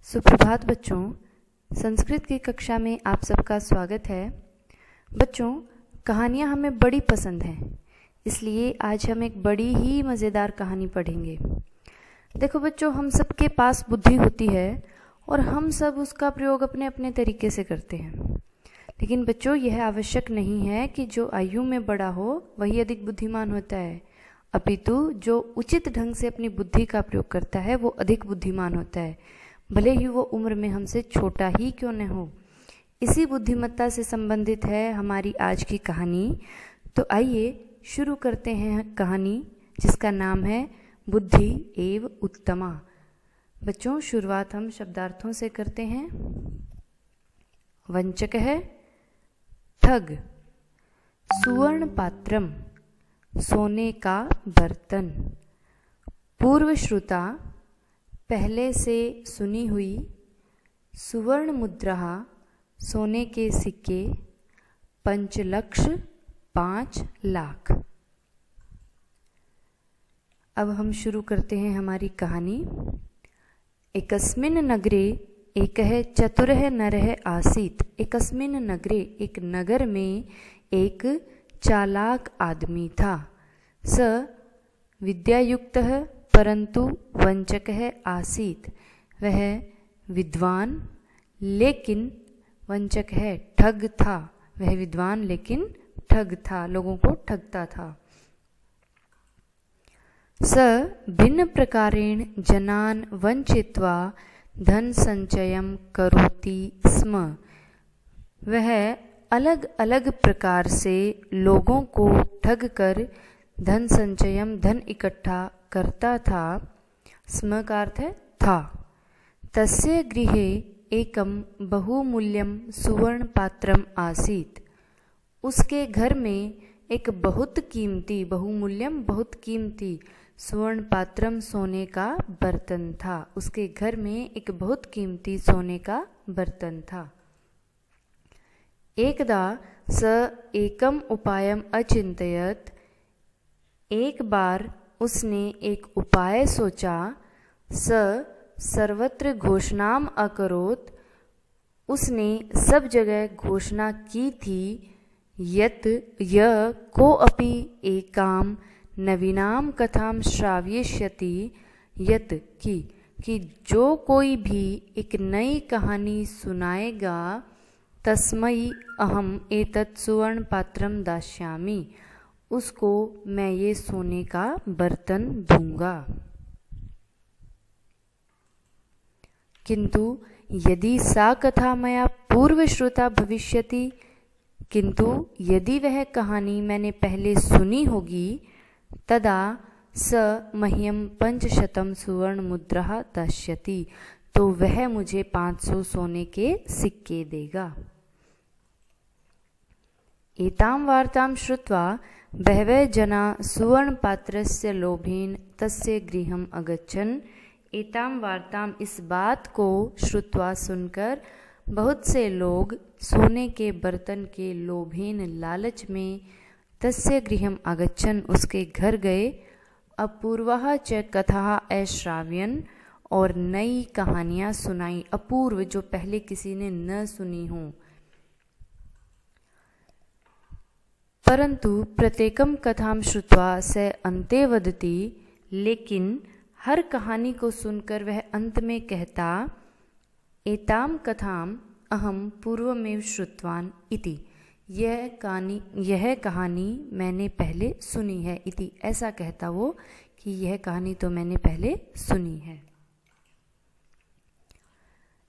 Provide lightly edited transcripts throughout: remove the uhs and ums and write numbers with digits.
सुप्रभात बच्चों, संस्कृत की कक्षा में आप सबका स्वागत है। बच्चों, कहानियाँ हमें बड़ी पसंद हैं, इसलिए आज हम एक बड़ी ही मज़ेदार कहानी पढ़ेंगे। देखो बच्चों, हम सबके पास बुद्धि होती है और हम सब उसका प्रयोग अपने अपने तरीके से करते हैं। लेकिन बच्चों, यह आवश्यक नहीं है कि जो आयु में बड़ा हो वही अधिक बुद्धिमान होता है, अपितु जो उचित ढंग से अपनी बुद्धि का प्रयोग करता है वो अधिक बुद्धिमान होता है, भले ही वो उम्र में हमसे छोटा ही क्यों न हो। इसी बुद्धिमत्ता से संबंधित है हमारी आज की कहानी। तो आइए शुरू करते हैं कहानी, जिसका नाम है बुद्धि एव उत्तमा। बच्चों, शुरुआत हम शब्दार्थों से करते हैं। वंचक है ठग, सुवर्ण पात्रम सोने का बर्तन, पूर्व श्रुता पहले से सुनी हुई, सुवर्ण मुद्रा सोने के सिक्के, पंचलक्ष 5 लाख। अब हम शुरू करते हैं हमारी कहानी। एकस्मिन् नगरे एकः चतुरः नरः आसीत्। एकस्मिन् नगरे, एक नगर में एक चालाक आदमी था। स विद्यायुक्तः परंतु वंचकः आसीत्। वह विद्वान लेकिन वंचक है, ठग था। वह विद्वान लेकिन ठग था, लोगों को ठगता था। स भिन्न प्रकारेण जनान् वंचित्वा धन संचयं करोति स्म। वह अलग अलग प्रकार से लोगों को ठग कर धन संचयम, धन इकट्ठा करता था। स्म का अर्थ है था। तस्य गृहे एकम बहुमूल्यम सुवर्ण पात्रम आसीत्। उसके घर में एक बहुत कीमती, बहुमूल्यम बहुत कीमती, सुवर्ण पात्रम सोने का बर्तन था। उसके घर में एक बहुत कीमती सोने का बर्तन था। एकदा स एकम उपायम अचिंतयत्। एक बार उसने एक उपाय सोचा। स सर्वत्र घोषणाम अकरोत्। उसने सब जगह घोषणा की थी। यत् य कोऽपि एकाम नवीनाम कथाम श्रावयिष्यति। यत् कि जो कोई भी एक नई कहानी सुनाएगा, तस्मै अहम एतत् सुवर्ण पात्रम दास्यामि। उसको मैं ये सोने का बर्तन दूंगा। किंतु यदि सा कथा मया पूर्व श्रुता भविष्यति। किंतु यदि वह कहानी मैंने पहले सुनी होगी, तदा स मह्यम 500 सुवर्ण मुद्रा दास्यति। तो वह मुझे 500 सोने के सिक्के देगा। एतां वार्तां श्रुत्वा बहवः जना सुवर्ण पात्रस्य लोभेन तस्य गृहम् अगच्छन्। एतां वार्तां, इस बात को श्रुत्वा सुनकर बहुत से लोग सोने के बर्तन के लोभेन, लालच में, तस्य गृहम् अगच्छन्, उसके घर गए। अपूर्वाः च कथाः अश्राव्यन्, और नई कहानियाँ सुनाई। अपूर्व, जो पहले किसी ने न सुनी हो। परंतु प्रत्येकम कथाम श्रुत्वा स अन्ते वदति। लेकिन हर कहानी को सुनकर वह अंत में कहता, एताम कथाम अहम पूर्वमेव श्रुतवान इति। यह कहानी मैंने पहले सुनी है। इति, ऐसा कहता वो कि यह कहानी तो मैंने पहले सुनी है।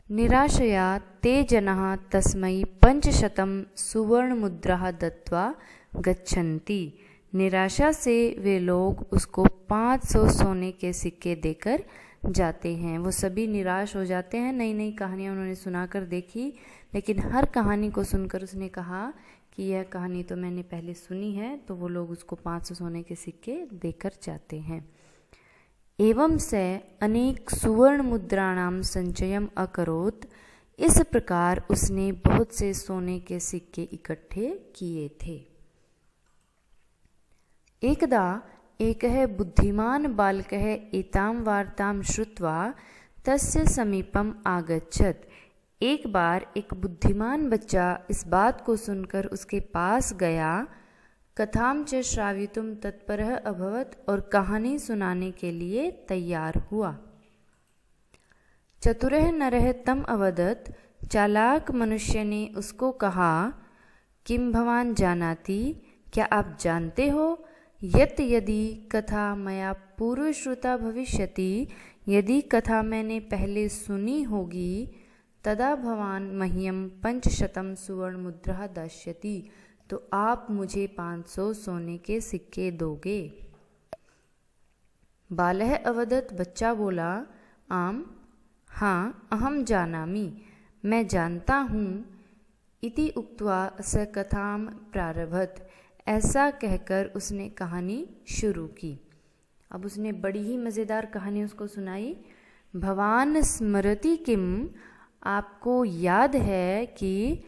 निराशया ते जनाः तस्मै 500 सुवर्ण मुद्रा दत्त्वा गच्छन्ति। निराशा से वे लोग उसको 500 सोने के सिक्के देकर जाते हैं। वो सभी निराश हो जाते हैं। नई नई कहानियाँ उन्होंने सुनाकर देखी, लेकिन हर कहानी को सुनकर उसने कहा कि यह कहानी तो मैंने पहले सुनी है, तो वो लोग उसको 500 सोने के सिक्के देकर जाते हैं। एवं से अनेक सुवर्ण मुद्राणाम संचयम अकरोत्। इस प्रकार उसने बहुत से सोने के सिक्के इकट्ठे किए थे। एकदा एकः बुद्धिमान बालकः एतां वार्तां श्रुत्वा तस्य समीपम आगच्छत। एक बार एक बुद्धिमान बच्चा इस बात को सुनकर उसके पास गया। कथाम च श्रावितुम तत्परः अभवत, और कहानी सुनाने के लिए तैयार हुआ। चतुरः नरः तम अवदत्, चालाक मनुष्य ने उसको कहा, किम भवान जानाति, क्या आप जानते हो, यत् यदि कथा मया पूर्व श्रुता भविष्यति, यदि कथा मैंने पहले सुनी होगी, तदा भवान मह्यम 500 सुवर्ण मुद्रा दास्यति, तो आप मुझे 500 सोने के सिक्के दोगे। बालः अवदत्, बच्चा बोला, आम, हाँ, अहम जानामि, मैं जानता हूँ। इति उक्त्वा स कथाम प्रारभत, ऐसा कहकर उसने कहानी शुरू की। अब उसने बड़ी ही मज़ेदार कहानी उसको सुनाई। भवान स्मरति किम, आपको याद है कि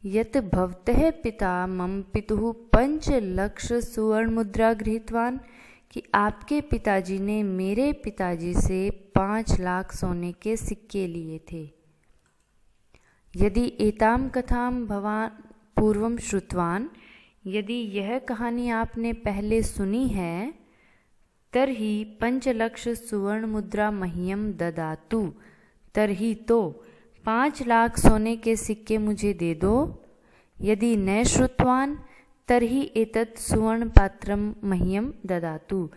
यत् भवतः पिता मम पितुः 5 लक्ष सुवर्ण मुद्रा गृहीतवान, कि आपके पिताजी ने मेरे पिताजी से 5 लाख सोने के सिक्के लिए थे। यदि एताम कथाम भवान पूर्वम श्रुतवान, यदि यह कहानी आपने पहले सुनी है, तर्हि 5 लक्ष सुवर्ण मुद्रा मह्यम ददातु, तर्हि तो 5 लाख सोने के सिक्के मुझे दे दो। यदि न श्रुतवान तर्हि एतत् सुवर्ण पात्रम मह्यम ददातु,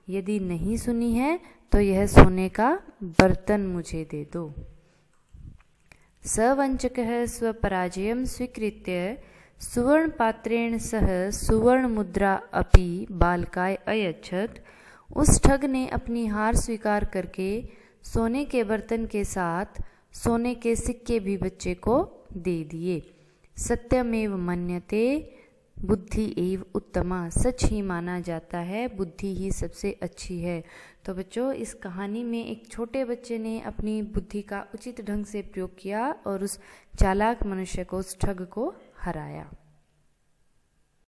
यदि नहीं सुनी है तो यह सोने का बर्तन मुझे दे दो। सवंचकः स्वपराजयं स्वीकृत्य सुवर्णपात्रेण सह सुवर्ण मुद्रा अपि बालकाय अयच्छत्। उस ठग ने अपनी हार स्वीकार करके सोने के बर्तन के साथ सोने के सिक्के भी बच्चे को दे दिए। सत्यमेव मन्यते बुद्धि एव उत्तमा, सच ही माना जाता है, बुद्धि ही सबसे अच्छी है। तो बच्चों, इस कहानी में एक छोटे बच्चे ने अपनी बुद्धि का उचित ढंग से प्रयोग किया और उस चालाक मनुष्य को, उस ठग को हराया।